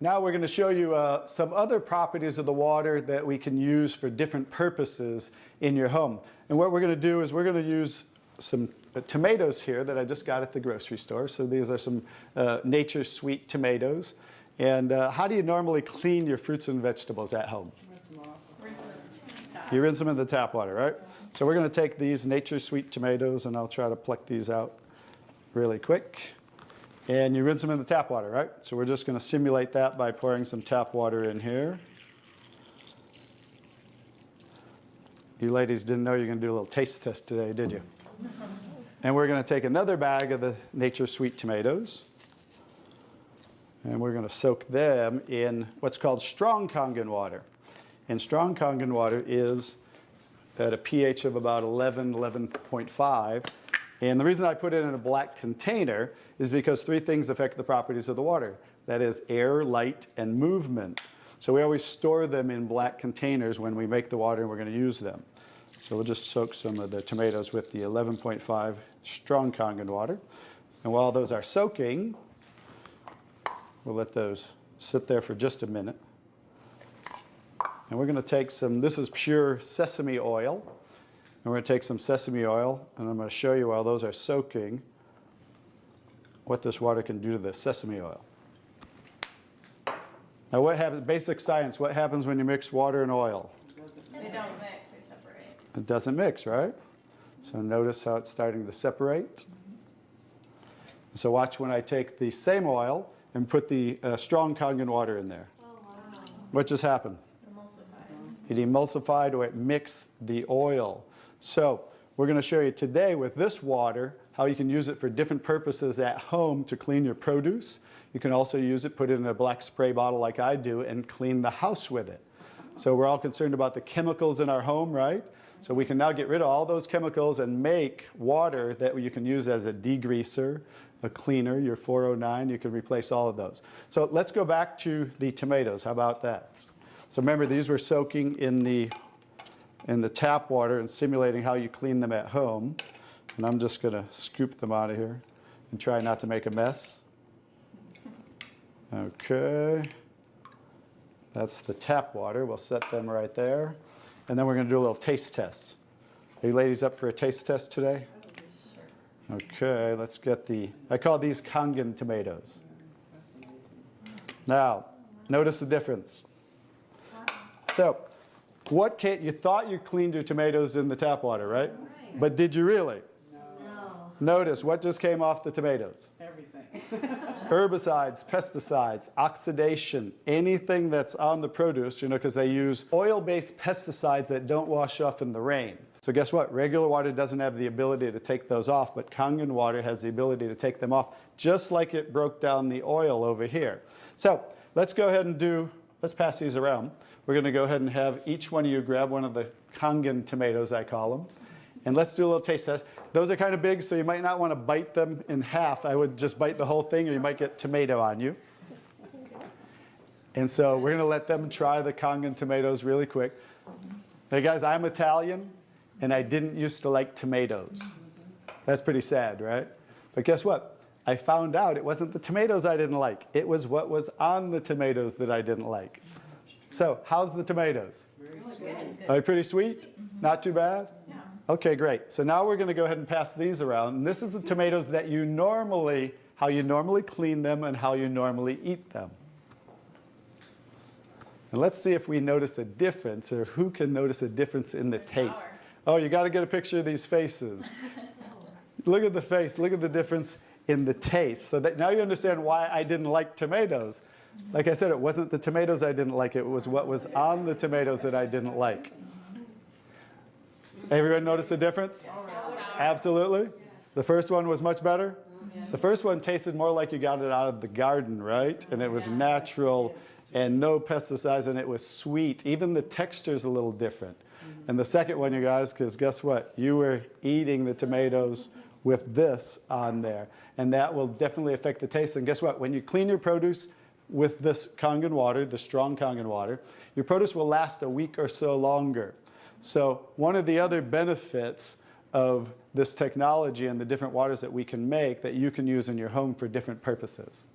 Now we're going to show you some other properties of the water that we can use for different purposes in your home. And what we're going to do is we're going to use some tomatoes here that I just got at the grocery store. So these are some Nature's Sweet tomatoes. And how do you normally clean your fruits and vegetables at home? You rinse them in the tap water, right? So we're going to take these Nature's Sweet tomatoes, and I'll try to pluck these out really quick. And you rinse them in the tap water, right? So we're just going to simulate that by pouring some tap water in here. You ladies didn't know you were going to do a little taste test today, did you? And we're going to take another bag of the Nature's Sweet tomatoes. And we're going to soak them in what's called strong Kangen water. And strong Kangen water is at a pH of about 11, 11.5. And the reason I put it in a black container is because three things affect the properties of the water. That is air, light, and movement. So we always store them in black containers when we make the water and we're going to use them. So we'll just soak some of the tomatoes with the 11.5 strong Kangen water. And while those are soaking, we'll let those sit there for just a minute. And we're going to take some, this is pure sesame oil. And we're going to take some sesame oil, and I'm going to show you while those are soaking what this water can do to the sesame oil. Now what happens, basic science, what happens when you mix water and oil? They don't mix, they separate. It doesn't mix, right? So notice how it's starting to separate. So watch when I take the same oil and put the strong Kangen water in there. Oh, wow. What just happened? It emulsified or it mixed the oil. So we're going to show you today with this water how you can use it for different purposes at home to clean your produce. You can also use it, put it in a black spray bottle like I do, and clean the house with it. So we're all concerned about the chemicals in our home, right? So we can now get rid of all those chemicals and make water that you can use as a degreaser, a cleaner, your 409. You can replace all of those. So let's go back to the tomatoes. How about that? So remember, these were soaking in the tap water and simulating how you clean them at home. And I'm just going to scoop them out of here and try not to make a mess. Okay. That's the tap water. We'll set them right there. And then we're going to do a little taste test. Are you ladies up for a taste test today? Okay, let's get I call these Kangen tomatoes. Now, notice the difference. So, you thought you cleaned your tomatoes in the tap water, right? But did you really? No. Notice what just came off the tomatoes. Everything. Herbicides, pesticides, oxidation, anything that's on the produce, because they use oil-based pesticides that don't wash off in the rain. So guess what? Regular water doesn't have the ability to take those off, but Kangen water has the ability to take them off, just like it broke down the oil over here. So let's go ahead and let's pass these around. We're going to go ahead and have each one of you grab one of the Kangen tomatoes, I call them. And let's do a little taste test. Those are kind of big, so you might not want to bite them in half. I would just bite the whole thing, or you might get tomato on you. And so we're going to let them try the Kangen tomatoes really quick. Hey guys, I'm Italian, and I didn't used to like tomatoes. That's pretty sad, right? But guess what? I found out it wasn't the tomatoes I didn't like. It was what was on the tomatoes that I didn't like. So how's the tomatoes? Good. Are they pretty sweet? Not too bad? Yeah. Okay, great. So now we're going to go ahead and pass these around. And this is the tomatoes that how you normally clean them and how you normally eat them. And let's see if we notice a difference, or who can notice a difference in the taste. Sour. Oh, you got to get a picture of these faces. Look at the face. Look at the difference in the taste. So that now you understand why I didn't like tomatoes. Like I said, it wasn't the tomatoes I didn't like. It was what was on the tomatoes that I didn't like. Everyone notice the difference? Absolutely. The first one was much better. The first one tasted more like you got it out of the garden, right? And it was natural and no pesticides, and it was sweet. Even the texture's a little different. And the second one, you guys, because guess what? You were eating the tomatoes with this on there. And that will definitely affect the taste. And guess what? When you clean your produce with this Kangen water, the strong Kangen water, your produce will last a week or so longer. So one of the other benefits of this technology and the different waters that we can make that you can use in your home for different purposes.